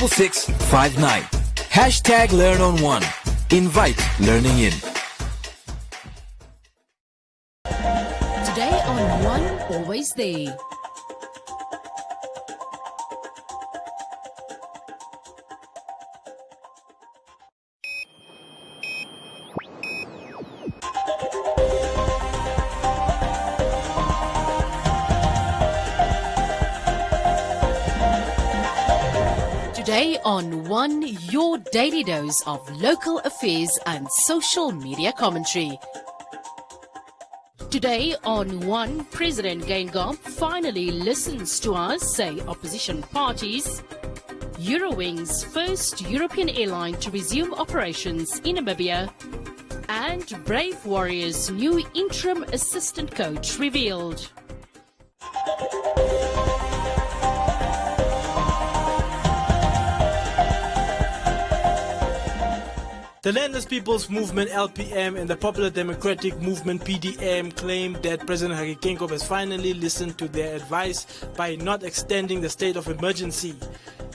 6659. Hashtag Learn on One. Invite learning in. Today on One, Always There. Today on One, your daily dose of local affairs and social media commentary. Today on One, President Geingob finally listens to us, say opposition parties. Eurowings' first European airline to resume operations in Namibia. And Brave Warriors' new interim assistant coach revealed. The Landless People's Movement LPM and the Popular Democratic Movement PDM claimed that President Hage Geingob has finally listened to their advice by not extending the state of emergency.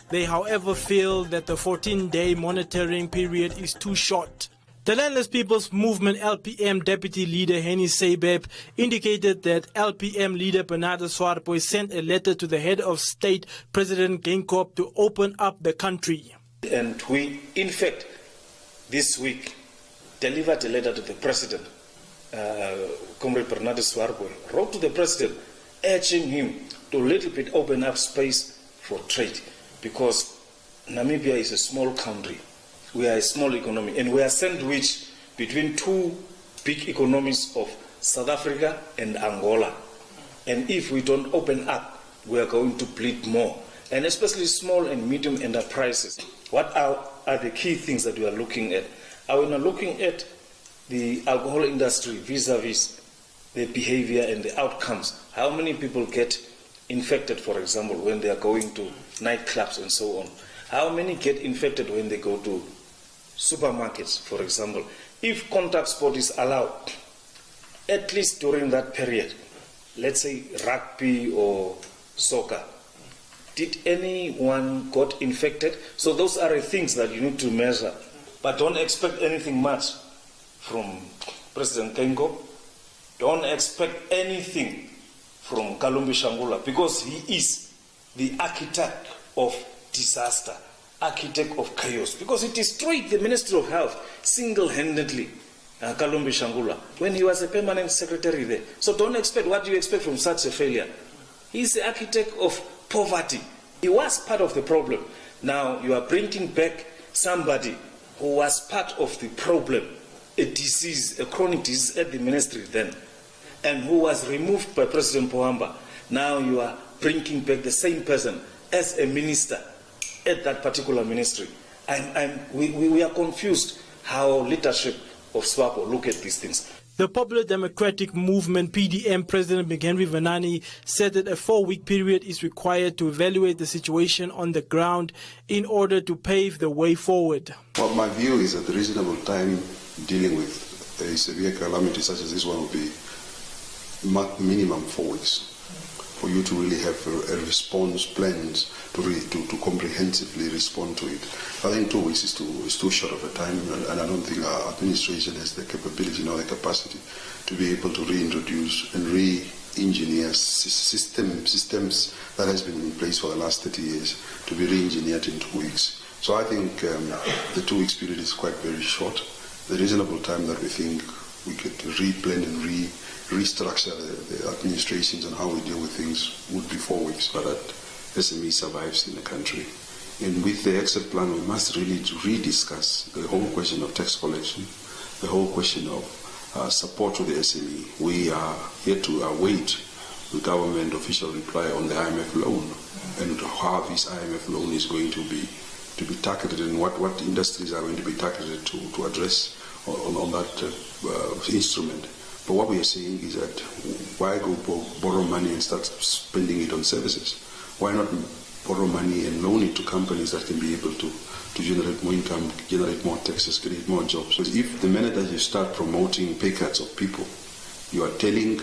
They, however, feel that the 14-day monitoring period is too short. The Landless People's Movement LPM Deputy Leader Henny Seibeb indicated that LPM leader Bernardo Swartboy sent a letter to the head of state, President Geingob, to open up the country. And we, in fact, this week, delivered a letter to the President. Comrade Bernardo Swartboy wrote to the President urging him to a little bit open up space for trade, because Namibia is a small country. We are a small economy, and we are sandwiched between two big economies of South Africa and Angola. And if we don't open up, we are going to bleed more, and especially small and medium enterprises. What are the key things that we are looking at? Are we not looking at the alcohol industry vis-a-vis the behavior and the outcomes? How many people get infected, for example, when they are going to nightclubs and so on? How many get infected when they go to supermarkets, for example? If contact sport is allowed, at least during that period, let's say rugby or soccer, did anyone got infected? So those are the things that you need to measure. But don't expect anything much from President Geingob. Don't expect anything from Kalumbi Shangula, because he is the architect of disaster, architect of chaos, because he destroyed the Ministry of Health single-handedly, Kalumbi Shangula, when he was a permanent secretary there. So don't expect what you expect from such a failure. He's the architect of poverty. He was part of the problem. Now you are bringing back somebody who was part of the problem, a disease, a chronic disease at the ministry then, and who was removed by President Pohamba. Now you are bringing back the same person as a minister at that particular ministry. We are confused how leadership of SWAPO look at these things. The Popular Democratic Movement PDM President McHenry Vanani said that a 4-week period is required to evaluate the situation on the ground in order to pave the way forward. Well, my view is that the reasonable time dealing with a severe calamity such as this one will be minimum 4 weeks for you to really have a response plans to comprehensively respond to it. I think 2 weeks is too short of a time, and I don't think our administration has the capability nor the capacity to be able to reintroduce and re-engineer systems that has been in place for the last 30 years to be re-engineered in 2 weeks. So I think the 2 weeks period is quite very short. The reasonable time that we think we could replan and restructure the administrations and how we deal with things would be 4 weeks, but that SME survives in the country. And with the exit plan, we must really rediscuss the whole question of tax collection, the whole question of support to the SME. We are here to await the government official reply on the IMF loan and how this IMF loan is going to be targeted and what industries are going to be targeted to address on that instrument. But what we are saying is that why go borrow money and start spending it on services? Why not borrow money and loan it to companies that can be able to generate more income, generate more taxes, create more jobs? Because if the minute that you start promoting pay cuts of people, you are telling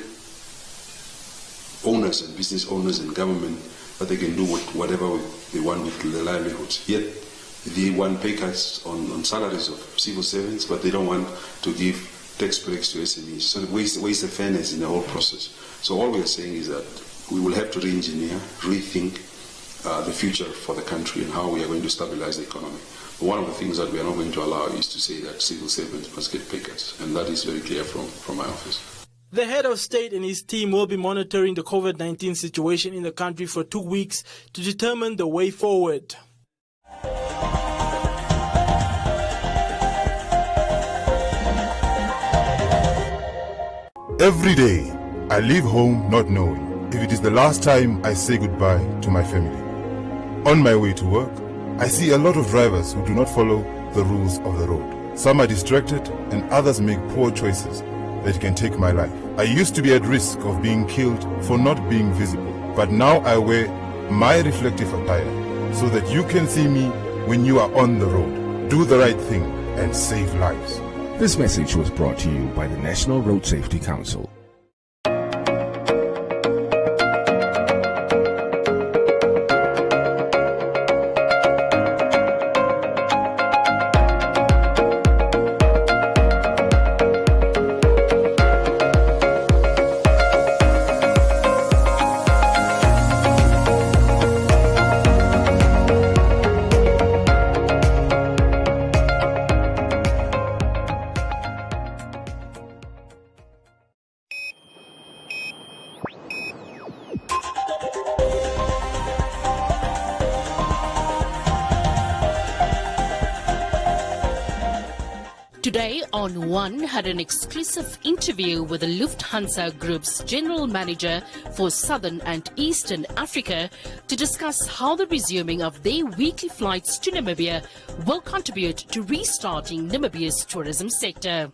owners and business owners and government that they can do whatever they want with their livelihoods. Yet they want pay cuts on salaries of civil servants, but they don't want to give tax breaks to SMEs. So waste the fairness in the whole process. So all we are saying is that we will have to re-engineer, rethink the future for the country and how we are going to stabilize the economy. But one of the things that we are not going to allow is to say that civil servants must get pay cuts, and that is very clear from my office. The head of state and his team will be monitoring the COVID-19 situation in the country for 2 weeks to determine the way forward. Every day, I leave home not knowing if it is the last time I say goodbye to my family. On my way to work, I see a lot of drivers who do not follow the rules of the road. Some are distracted and others make poor choices that can take my life. I used to be at risk of being killed for not being visible, but now I wear my reflective attire so that you can see me when you are on the road. Do the right thing and save lives. This message was brought to you by the National Road Safety Council. Today on One had an exclusive interview with the Lufthansa Group's General Manager for Southern and Eastern Africa to discuss how the resuming of their weekly flights to Namibia will contribute to restarting Namibia's tourism sector.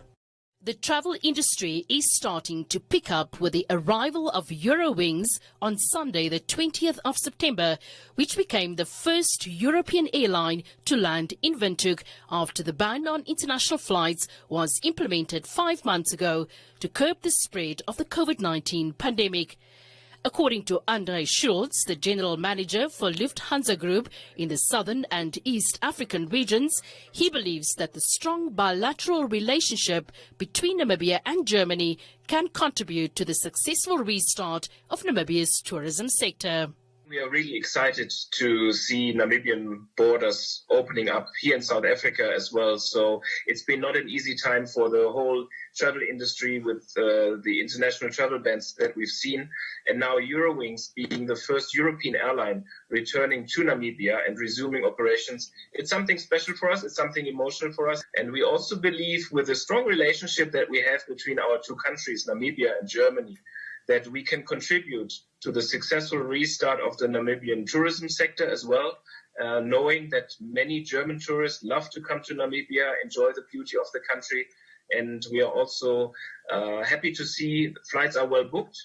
The travel industry is starting to pick up with the arrival of Eurowings on Sunday, the 20th of September, which became the first European airline to land in Windhoek after the ban on international flights was implemented 5 months ago to curb the spread of the COVID-19 pandemic. According to André Schultz, the general manager for Lufthansa Group in the southern and East African regions, he believes that the strong bilateral relationship between Namibia and Germany can contribute to the successful restart of Namibia's tourism sector. We are really excited to see Namibian borders opening up here in South Africa as well. So it's been not an easy time for the whole travel industry with the international travel bans that we've seen. And now Eurowings being the first European airline returning to Namibia and resuming operations. It's something special for us. It's something emotional for us. And we also believe with the strong relationship that we have between our two countries, Namibia and Germany, that we can contribute to the successful restart of the Namibian tourism sector as well, knowing that many German tourists love to come to Namibia, enjoy the beauty of the country. And we are also happy to see flights are well booked.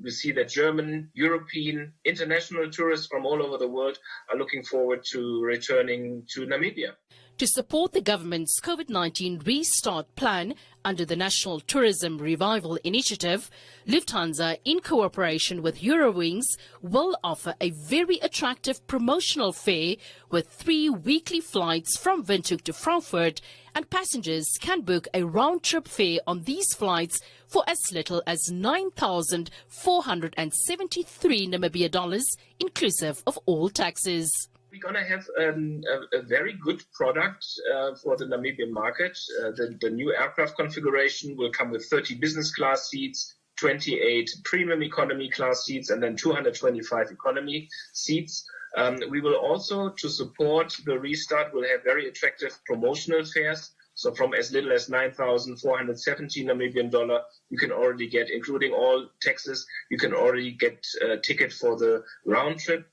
We see that German, European, international tourists from all over the world are looking forward to returning to Namibia. To support the government's COVID-19 restart plan under the National Tourism Revival Initiative, Lufthansa, in cooperation with Eurowings, will offer a very attractive promotional fare with 3 weekly flights from Windhoek to Frankfurt, and passengers can book a round-trip fare on these flights for as little as 9,473 Namibia dollars, inclusive of all taxes. We're going to have a very good product for the Namibian market. The new aircraft configuration will come with 30 business class seats, 28 premium economy class seats, and then 225 economy seats. We will also, to support the restart, will have very attractive promotional fares. So from as little as 9,470 Namibian dollar, you can already get, including all taxes, you can already get a ticket for the round trip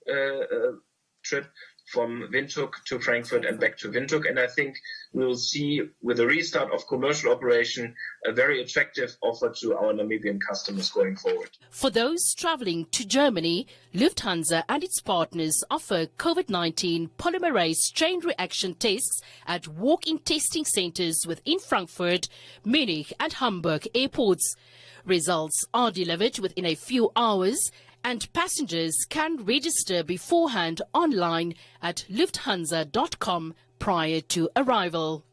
from Windhoek to Frankfurt and back to Windhoek. And I think we will see, with the restart of commercial operation, a very attractive offer to our Namibian customers going forward. For those traveling to Germany, Lufthansa and its partners offer COVID-19 polymerase chain reaction tests at walk-in testing centers within Frankfurt, Munich and Hamburg airports. Results are delivered within a few hours, and passengers can register beforehand online at lufthansa.com prior to arrival.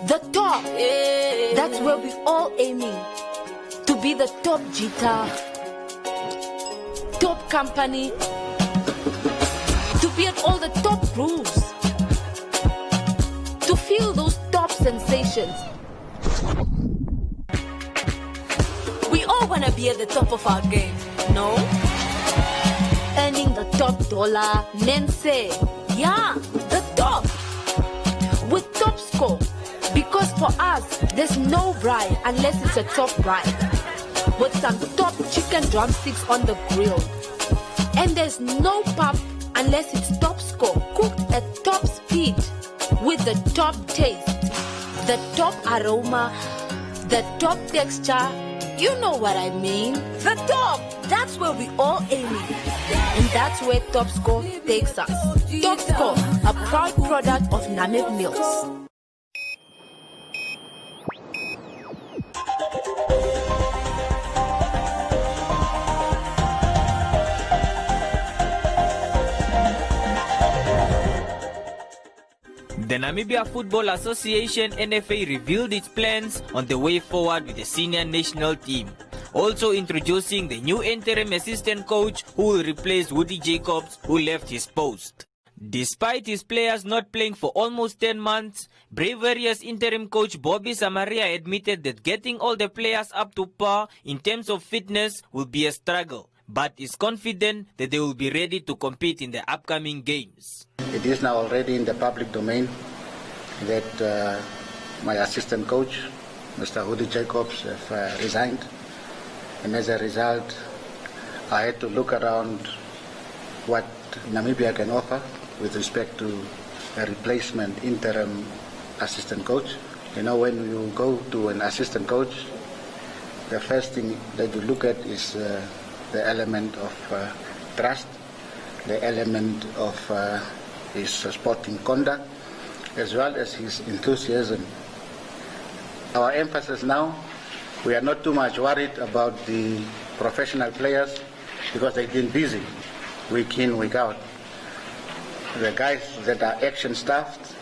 The top, that's where we all aiming, to be the top guitar, top company, to be at all the top grooves, to feel those top sensations. We all want to be at the top of our game, no? Earning the top dollar, Nense, yeah, the top, with top score. Because for us, there's no ride unless it's a top ride, with some top chicken drumsticks on the grill. And there's no pub unless it's top score, cooked at top speed, with the top taste, the top aroma, the top texture. You know what I mean? The top, that's where we all aiming. And that's where Top Score takes us. Top Score, a proud product of Namib Mills. The Namibia Football Association NFA revealed its plans on the way forward with the senior national team. Also introducing the new interim assistant coach who will replace Woody Jacobs, who left his post. Despite his players not playing for almost 10 months, Brave Warriors interim coach Bobby Samaria admitted that getting all the players up to par in terms of fitness will be a struggle, but is confident that they will be ready to compete in the upcoming games. It is now already in the public domain that my assistant coach, Mr. Woody Jacobs, have resigned. And as a result, I had to look around what Namibia can offer with respect to a replacement interim assistant coach. You know, when you go to an assistant coach, the first thing that you look at is the element of trust, the element of his sporting conduct, as well as his enthusiasm. Our emphasis now, we are not too much worried about the professional players because they've been busy week in, week out. The guys that are action staffed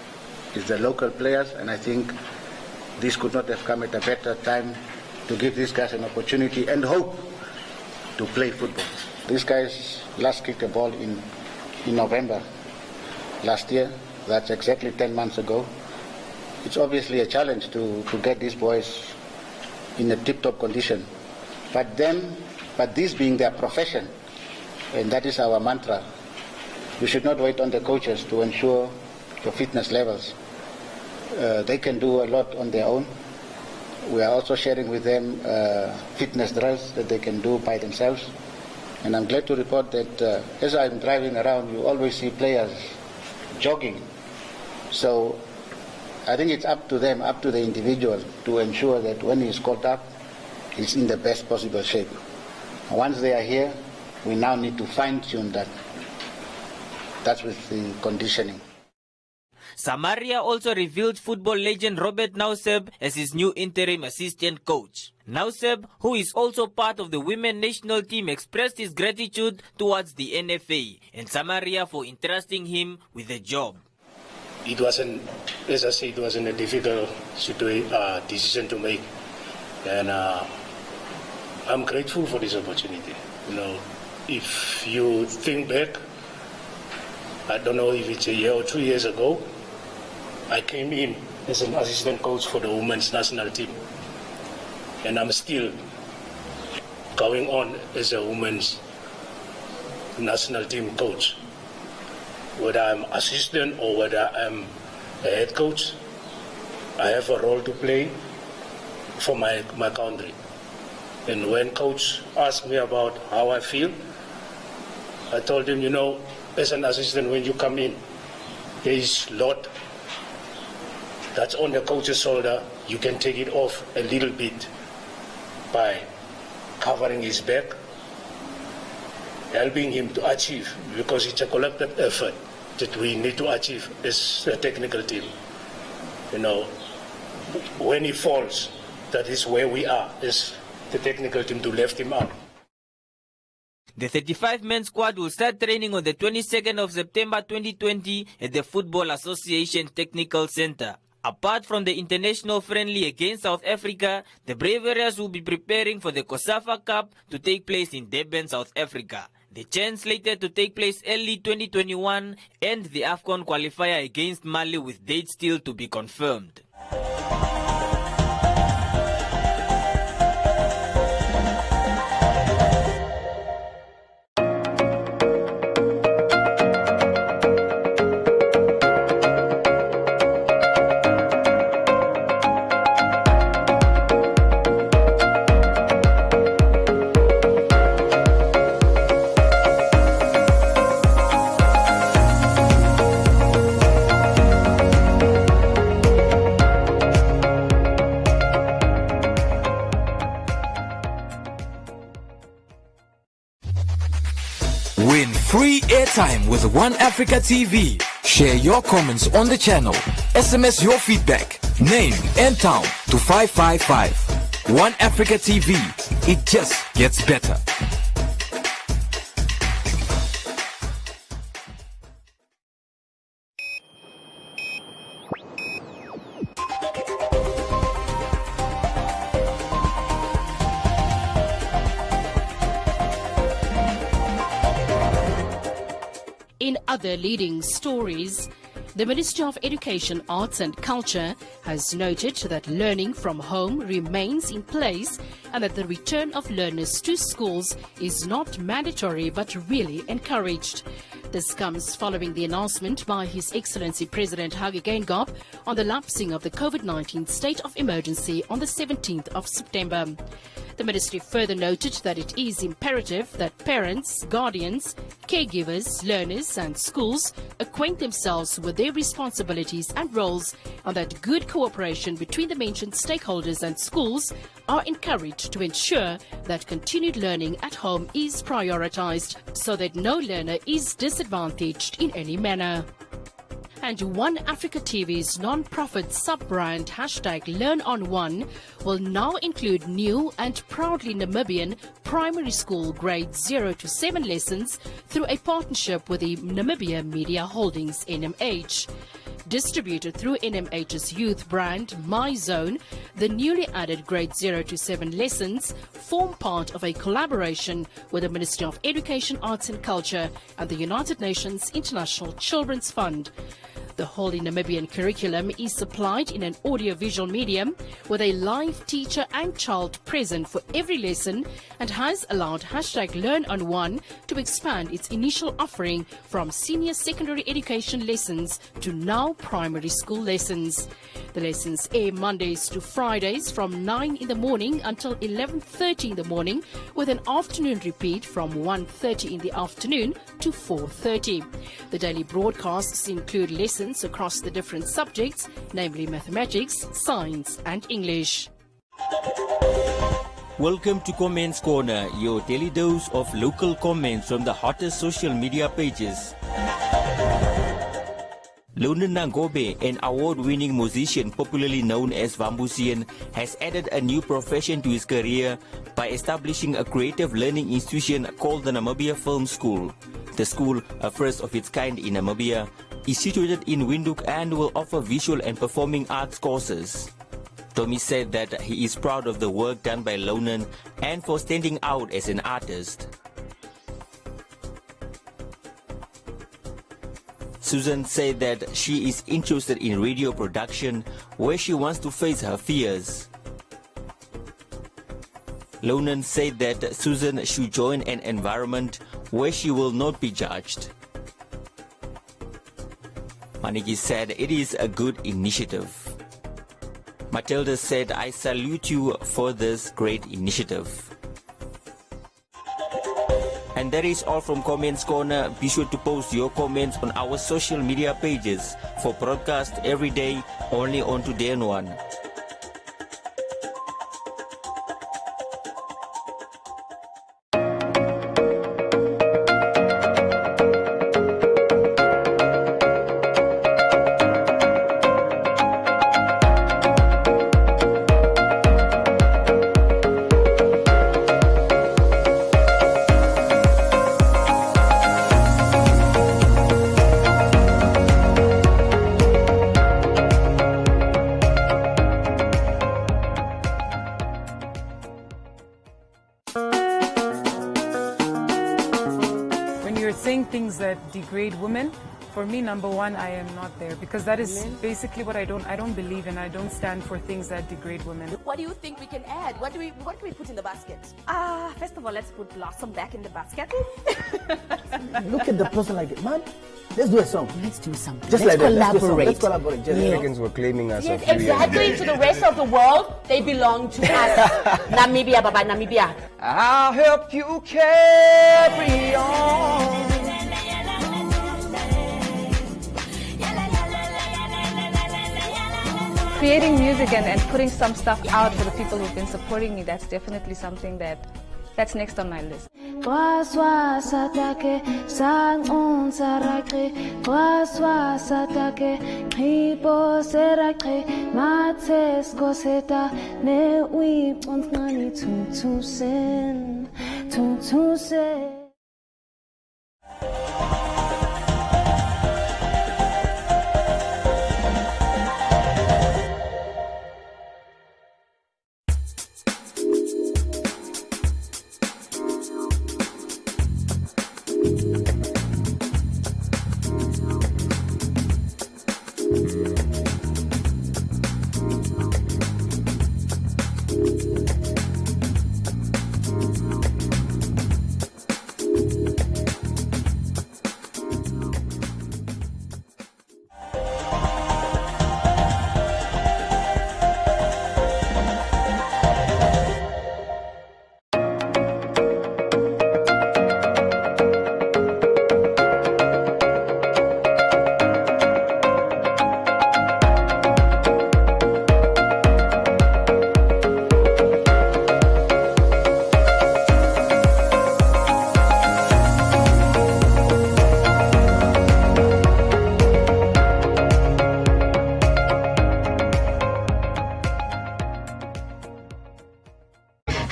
is the local players, and I think this could not have come at a better time to give these guys an opportunity and hope to play football. These guys last kicked a ball in November last year. That's exactly 10 months ago. It's obviously a challenge to get these boys in a tip-top condition. But this being their profession, and that is our mantra, we should not wait on the coaches to ensure the fitness levels. They can do a lot on their own. We are also sharing with them fitness drills that they can do by themselves. And I'm glad to report that as I'm driving around, you always see players jogging. So I think it's up to them, up to the individual, to ensure that when he's caught up, he's in the best possible shape. And once they are here, we now need to fine-tune that. That's with the conditioning. Samaria also revealed football legend Robert Nauseb as his new interim assistant coach. Nauseb, who is also part of the women national team, expressed his gratitude towards the NFA and Samaria for entrusting him with the job. It wasn't, as I say, it wasn't a difficult decision to make, and I'm grateful for this opportunity. You know, if you think back, I don't know if it's a year or 2 years ago, I came in as an assistant coach for the women's national team, and I'm still going on as a women's national team coach. Whether I'm assistant or whether I'm a head coach, I have a role to play for my country. And when coach asked me about how I feel, I told him, as an assistant, when you come in, there is a lot that's on the coach's shoulder. You can take it off a little bit by covering his back, helping him to achieve, because it's a collective effort that we need to achieve as a technical team. When he falls, that is where we are as the technical team, to lift him up. The 35-man squad will start training on the 22nd of September 2020 at the Football Association Technical Center. Apart from the international friendly against South Africa, the Brave Warriors will be preparing for the COSAFA Cup to take place in Durban, South Africa. The chance slated to take place early 2021, and the AFCON qualifier against Mali with dates still to be confirmed. Win free airtime with One Africa TV. Share your comments on the channel. SMS your feedback, name and town to 555. One Africa TV. It just gets better. In other leading stories, the Ministry of Education, Arts and Culture has noted that learning from home remains in place and that the return of learners to schools is not mandatory but really encouraged. This comes following the announcement by His Excellency President Hage Geingob on the lapsing of the COVID-19 state of emergency on the 17th of September. The ministry further noted that it is imperative that parents, guardians, caregivers, learners and schools acquaint themselves with their responsibilities and roles, and that good cooperation between the mentioned stakeholders and schools are encouraged to ensure that continued learning at home is prioritized so that no learner is disadvantaged in any manner. And One Africa TV's non-profit sub-brand #LearnOnOne will now include new and proudly Namibian primary school grades 0 to 7 lessons through a partnership with the Namibia Media Holdings NMH. Distributed through NMH's youth brand MyZone, the newly added grade 0 to 7 lessons form part of a collaboration with the Ministry of Education, Arts and Culture and the United Nations International Children's Fund. The wholly Namibian curriculum is supplied in an audio-visual medium with a live teacher and child present for every lesson, and has allowed #LearnOnOne to expand its initial offering from senior secondary education lessons to now primary school lessons. The lessons air Mondays to Fridays from 9 in the morning until 11:30 in the morning, with an afternoon repeat from 1:30 in the afternoon to 4:30. The daily broadcasts include lessons across the different subjects, namely mathematics, science and English. Welcome to Comments Corner, your daily dose of local comments from the hottest social media pages. Lonan Nangobe, an award-winning musician popularly known as Vambusian, has added a new profession to his career by establishing a creative learning institution called the Namibia Film School. The school, a first of its kind in Namibia, is situated in Windhoek and will offer visual and performing arts courses. Tommy said that he is proud of the work done by Lonan and for standing out as an artist. Susan said that she is interested in radio production, where she wants to face her fears. Lonan said that Susan should join an environment where she will not be judged. Manigi said it is a good initiative. Matilda said, "I salute you for this great initiative." And that is all from Comments Corner. Be sure to post your comments on our social media pages for broadcast every day only on Today and One. Things that degrade women, for me, number one, I am not there, because that is basically what I don't believe in. I don't stand for things that degrade women. What do you think we can add? What do we put in the basket? First of all, let's put Blossom back in the basket. Look at the person like, man, let's do a song. Let's do something. Just let's like collaborate. Let's collaborate. The Americans were claiming us. Yes, exactly. To the rest of the world, they belong to us. Namibia, Baba, Namibia. I'll help you carry on. Creating music and putting some stuff out for the people who've been supporting me, that's definitely something that's next on my list.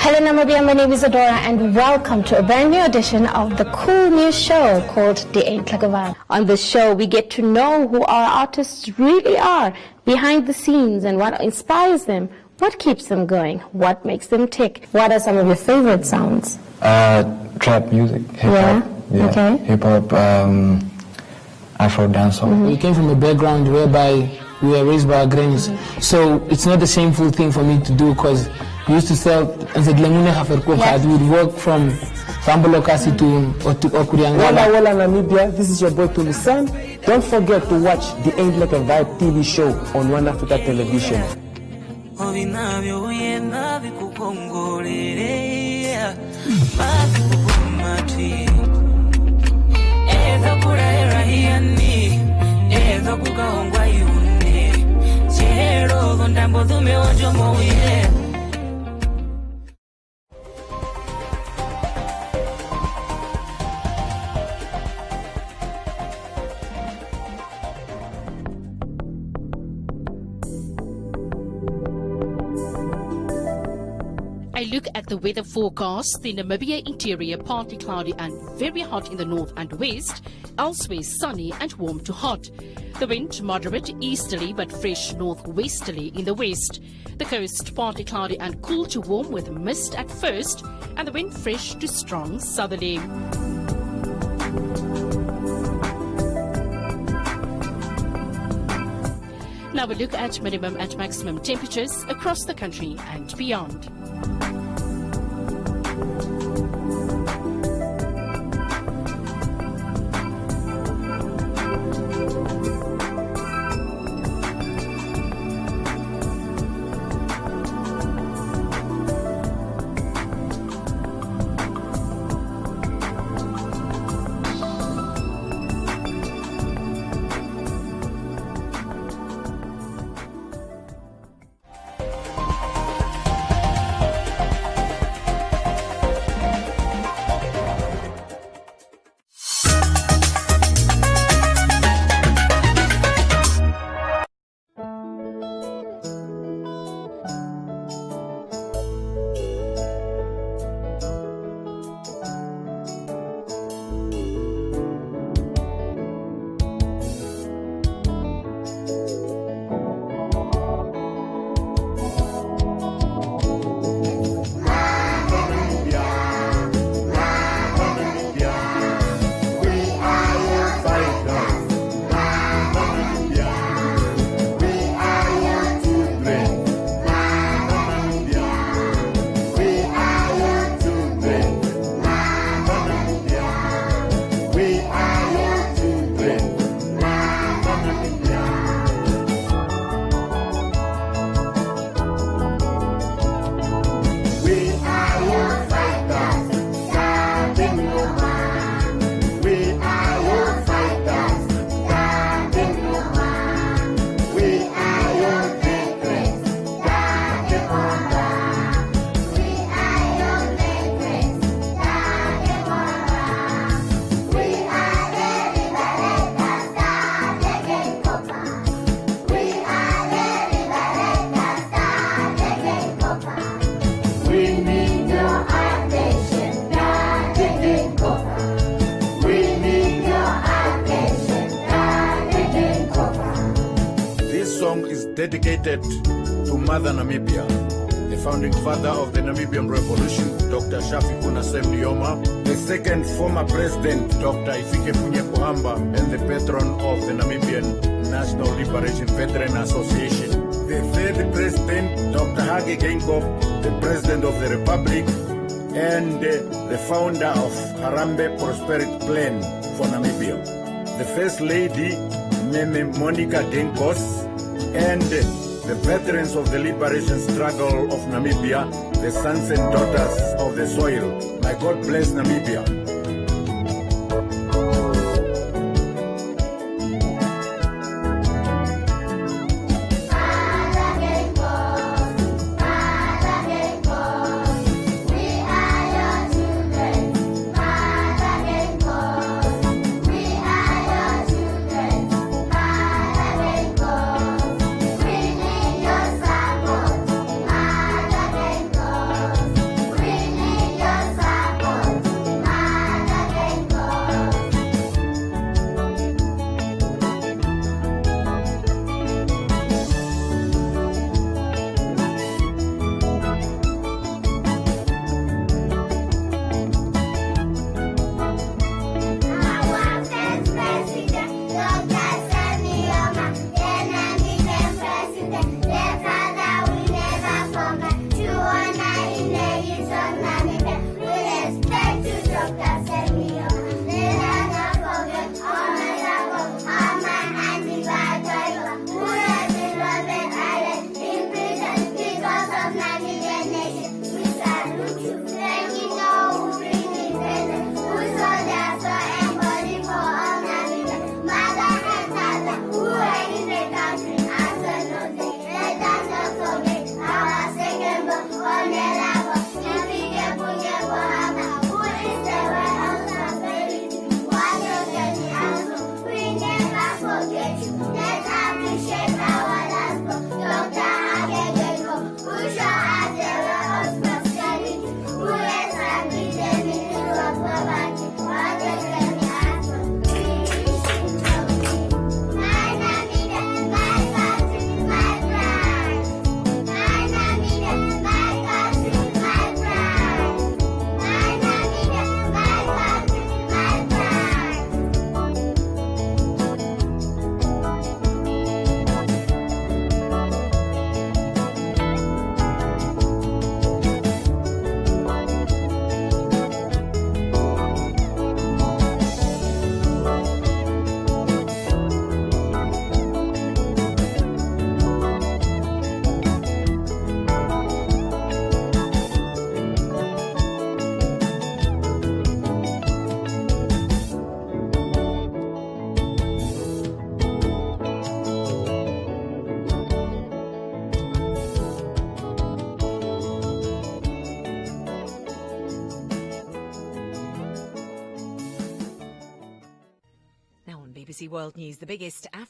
Hello Namibia, my name is Adora and welcome to a brand new edition of the cool new show called The Ain't Like a Vibe. On this show we get to know who our artists really are behind the scenes and what inspires them, what keeps them going, what makes them tick. What are some of your favorite sounds? Trap music, hip-hop. Yeah, okay. Hip-hop, Afro dancehall. We came from a background whereby we were raised by our grannies. So it's not the shameful thing for me to do, because we used to sell, we would work from Fambolokasi to Okuriangala. Wala Namibia, this is your boy Tulisan. Don't forget to watch the Ain't Like a Vibe TV show on One Africa Television. A look at the weather forecast. The Namibia interior partly cloudy and very hot in the north and west. Elsewhere sunny and warm to hot. The wind moderate easterly but fresh northwesterly in the west. The coast partly cloudy and cool to warm with mist at first, and the wind fresh to strong southerly. Now we look at minimum and maximum temperatures across the country and beyond. dedicated to Mother Namibia, the founding father of the Namibian Revolution, Dr. Shafiquna Semnioma, the second former president, Dr. Ifikepunye Pohamba, and the patron of the Namibian National Liberation Veteran Association. The third president, Dr. Hage Geingob, the president of the Republic, and the founder of Harambee Prosperity Plan for Namibia. The First Lady, Meme Monica Genkos, and the veterans of the liberation struggle of Namibia, the sons and daughters of the soil. May God bless Namibia. BBC World News, the biggest African